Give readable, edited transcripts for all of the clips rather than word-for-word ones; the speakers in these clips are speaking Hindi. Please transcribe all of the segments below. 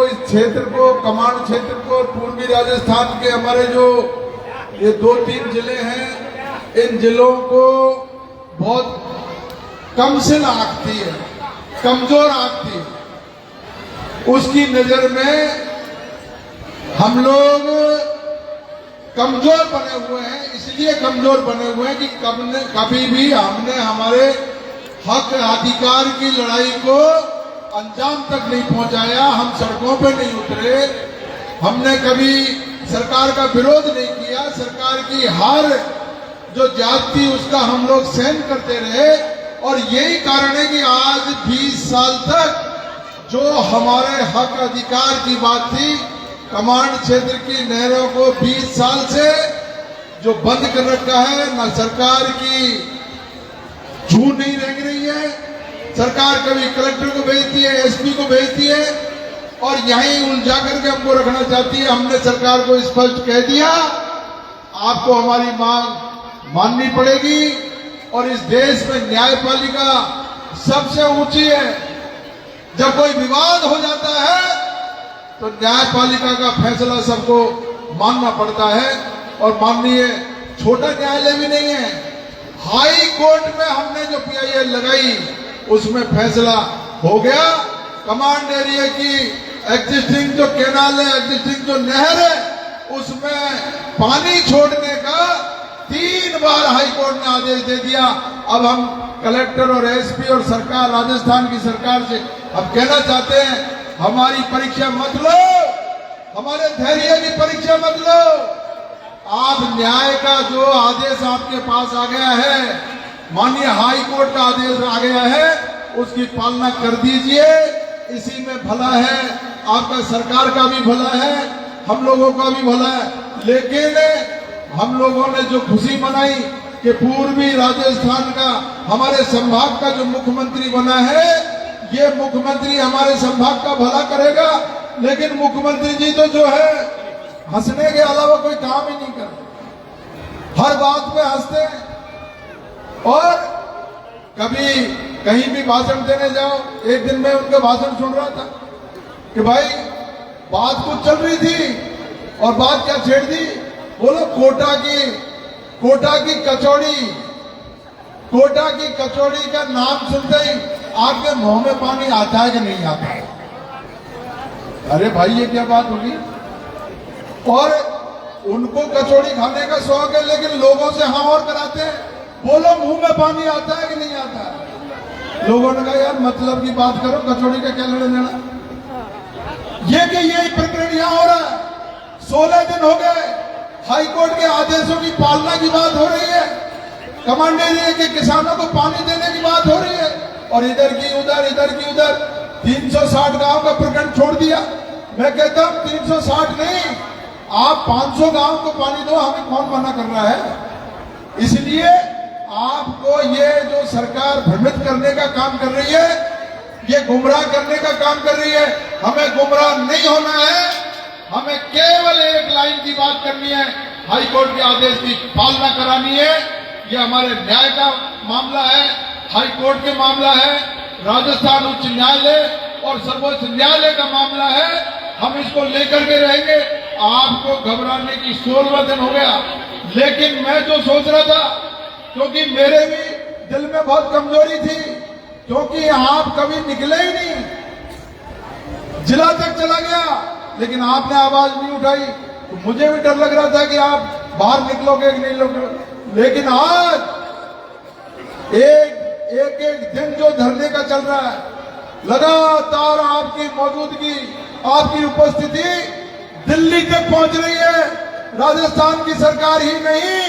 इस क्षेत्र को, कमांड क्षेत्र को, पूर्वी राजस्थान के हमारे जो ये 2-3 जिले हैं, इन जिलों को बहुत कम से आंकती है, कमजोर आंकती है। उसकी नजर में हम लोग कमजोर बने हुए हैं। इसलिए कमजोर बने हुए हैं कि कभी भी हमने हमारे हक अधिकार की लड़ाई को अंजाम तक नहीं पहुंचाया। हम सड़कों पे नहीं उतरे, हमने कभी सरकार का विरोध नहीं किया। सरकार की हर जो ज्यादती उसका हम लोग सहन करते रहे, और यही कारण है कि आज 20 साल तक जो हमारे हक अधिकार की बात थी, कमांड क्षेत्र की नहरों को 20 साल से जो बंद कर रखा है, न सरकार की जू नहीं रेंग रही है। सरकार कभी कलेक्टर को भेजती है, एसपी को भेजती है, और यहीं उलझा करके हमको रखना चाहती है। हमने सरकार को स्पष्ट कह दिया, आपको हमारी मांग माननी पड़ेगी, और इस देश में न्यायपालिका सबसे ऊंची है। जब कोई विवाद हो जाता है तो न्यायपालिका का फैसला सबको मानना पड़ता है, और माननीय छोटा न्यायालय भी नहीं है। हाई कोर्ट में हमने जो PIL लगाई उसमें फैसला हो गया। कमांड एरिया की एग्जिस्टिंग जो कैनाल है, एग्जिस्टिंग जो नहर है, उसमें पानी छोड़ने का 3 बार हाई कोर्ट ने आदेश दे दिया। अब हम कलेक्टर और एसपी और सरकार, राजस्थान की सरकार से हम कहना चाहते हैं, हमारी परीक्षा मत लो, हमारे धैर्य की परीक्षा मत लो। आप न्याय का जो आदेश आपके पास आ गया है, माननीय हाई कोर्ट का आदेश आ गया है, उसकी पालना कर दीजिए। इसी में भला है, आपका सरकार का भी भला है, हम लोगों का भी भला है। लेकिन हम लोगों ने जो खुशी मनाई कि पूर्वी राजस्थान का, हमारे संभाग का जो मुख्यमंत्री बना है, ये मुख्यमंत्री हमारे संभाग का भला करेगा। लेकिन मुख्यमंत्री जी तो जो है हंसने के अलावा कोई काम ही नहीं करते, हर बात पे हंसते हैं। और कभी कहीं भी भाषण देने जाओ, एक दिन मैं उनका भाषण सुन रहा था कि भाई बात कुछ चल रही थी, और बात क्या छेड़ दी, बोलो कोटा की कचौड़ी, कोटा की कचौड़ी का नाम सुनते ही आपके मुंह में पानी आता है कि नहीं आता है? अरे भाई ये क्या बात होगी? और उनको कचौड़ी खाने का शौक है, लेकिन लोगों से हाँ और कराते हैं, बोलो मुंह में पानी आता है कि नहीं आता है? लोगों ने कहा यार मतलब की बात करो, कचौड़ी का क्या लेना देना। ये प्रकरण यहां हो रहा है। 16 दिन हो गए, हाई कोर्ट के आदेशों की पालना की बात हो रही है, कमांड एरिया के किसानों को पानी देने की बात हो रही है, और इधर की उधर, इधर की उधर 360 गांव का प्रकरण छोड़ दिया। मैं कहता हूं 360 नहीं, आप 500 गांव को पानी दो, हमें कौन मना कर रहा है? इसलिए आपको ये जो सरकार भ्रमित करने का काम कर रही है, ये गुमराह करने का काम कर रही है। हमें गुमराह नहीं होना है, हमें केवल एक लाइन की बात करनी है, हाई कोर्ट के आदेश की पालना करानी है। ये हमारे न्याय का मामला है, हाई कोर्ट के मामला है, राजस्थान उच्च न्यायालय और सर्वोच्च न्यायालय का मामला है। हम इसको लेकर के रहेंगे। आपको घबराने की 16वां दिन हो गया, लेकिन मैं जो सोच रहा था, क्योंकि मेरे भी दिल में बहुत कमजोरी थी, क्योंकि आप कभी निकले ही नहीं, जिला तक चला गया, लेकिन आपने आवाज नहीं उठाई, तो मुझे भी डर लग रहा था कि आप बाहर निकलोगे कि नहीं निकलोगे। लेकिन आज एक दिन जो धरने का चल रहा है, लगातार आपकी मौजूदगी, आपकी उपस्थिति दिल्ली तक पहुंच रही है। राजस्थान की सरकार ही नहीं,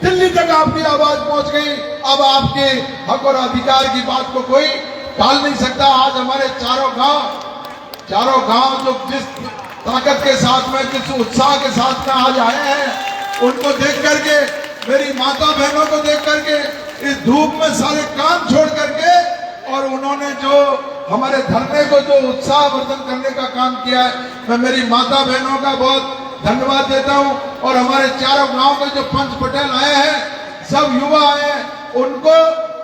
दिल्ली तक आपकी आवाज पहुंच गई। अब आपके हक और अधिकार की बात को कोई टाल नहीं सकता। आज हमारे चारों गांव जो जिस ताकत के साथ में, जिस उत्साह के साथ में आज आए हैं, उनको देख करके, मेरी माता बहनों को देख करके, इस धूप में सारे काम छोड़ करके, और उन्होंने जो हमारे धरने को जो उत्साहवर्धन करने का काम किया है, मैं मेरी माता बहनों का बहुत धन्यवाद देता हूं। और हमारे चारों गांव के जो पंच पटेल आए हैं, सब युवा आए हैं, उनको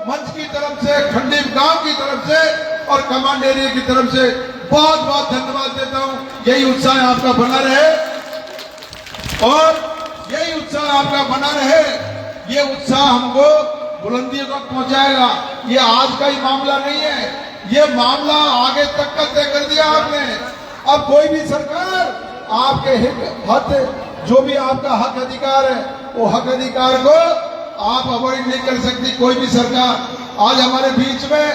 मंच की तरफ से, खंडीप गांव की तरफ से और कमांड एरिया की तरफ से बहुत बहुत धन्यवाद देता हूं। यही उत्साह आपका बना रहे और यही उत्साह आपका बना रहे। ये उत्साह हमको बुलंदियों तक पहुंचाएगा। ये आज का ही मामला नहीं है, ये मामला आगे तक का तय कर दिया आपने। अब कोई भी सरकार आपके हक जो भी आपका हक अधिकार है, वो हक अधिकार को आप अवॉइड नहीं कर सकती कोई भी सरकार। आज हमारे बीच में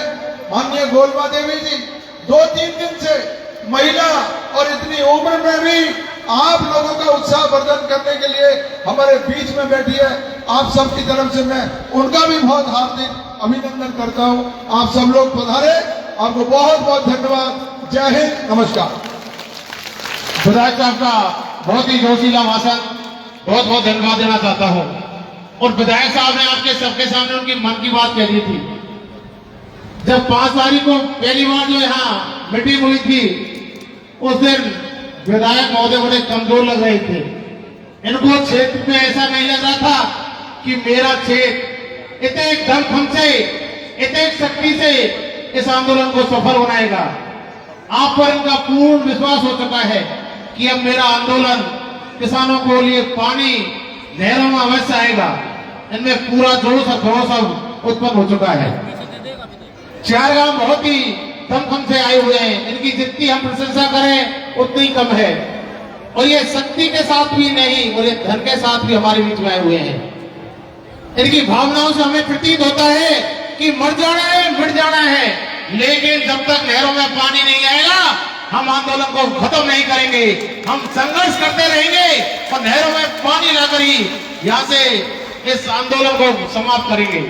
माननीय गोलमा देवी जी 2-3 दिन से महिला और इतनी उम्र में भी आप लोगों का उत्साह वर्धन करने के लिए हमारे बीच में बैठी है। आप सबकी तरफ से मैं उनका भी बहुत हार्दिक अभिनंदन करता हूं। आप सब लोग पधारे, आपको बहुत बहुत धन्यवाद। जय हिंद, नमस्कार। विधायक साहब का बहुत ही जोशीला भाषण, बहुत बहुत धन्यवाद देना चाहता हूं। और विधायक साहब ने आपके सबके सामने उनकी मन की बात कह दी थी। जब 5 तारीख को पहली बार जो यहाँ मीटिंग हुई थी, उस दिन विधायक महोदय बड़े कमजोर लग रहे थे। इनको क्षेत्र में ऐसा नहीं लग रहा था कि मेरा क्षेत्र इतने दमखम से, इतने शक्ति से इस आंदोलन को सफल बनाएगा। आप पर इनका पूर्ण विश्वास हो चुका है कि अब मेरा आंदोलन किसानों को लिए पानी नहरों में अवश्य आएगा। इनमें पूरा जोश और भरोसा उत्पन्न हो चुका है। 4 गांव बहुत ही दमखम से आए हुए हैं। इनकी जितनी हम प्रशंसा करें उतनी कम है। और ये शक्ति के साथ भी नहीं, और ये धन के साथ भी हमारे बीच में आए हुए हैं। इनकी भावनाओं से हमें प्रतीत होता है कि मर जाना है, मिट जाना है, लेकिन जब तक नहरों में पानी नहीं आएगा हम आंदोलन को खत्म नहीं करेंगे। हम संघर्ष करते रहेंगे और नहरों में पानी लाकर ही यहां से इस आंदोलन को समाप्त करेंगे।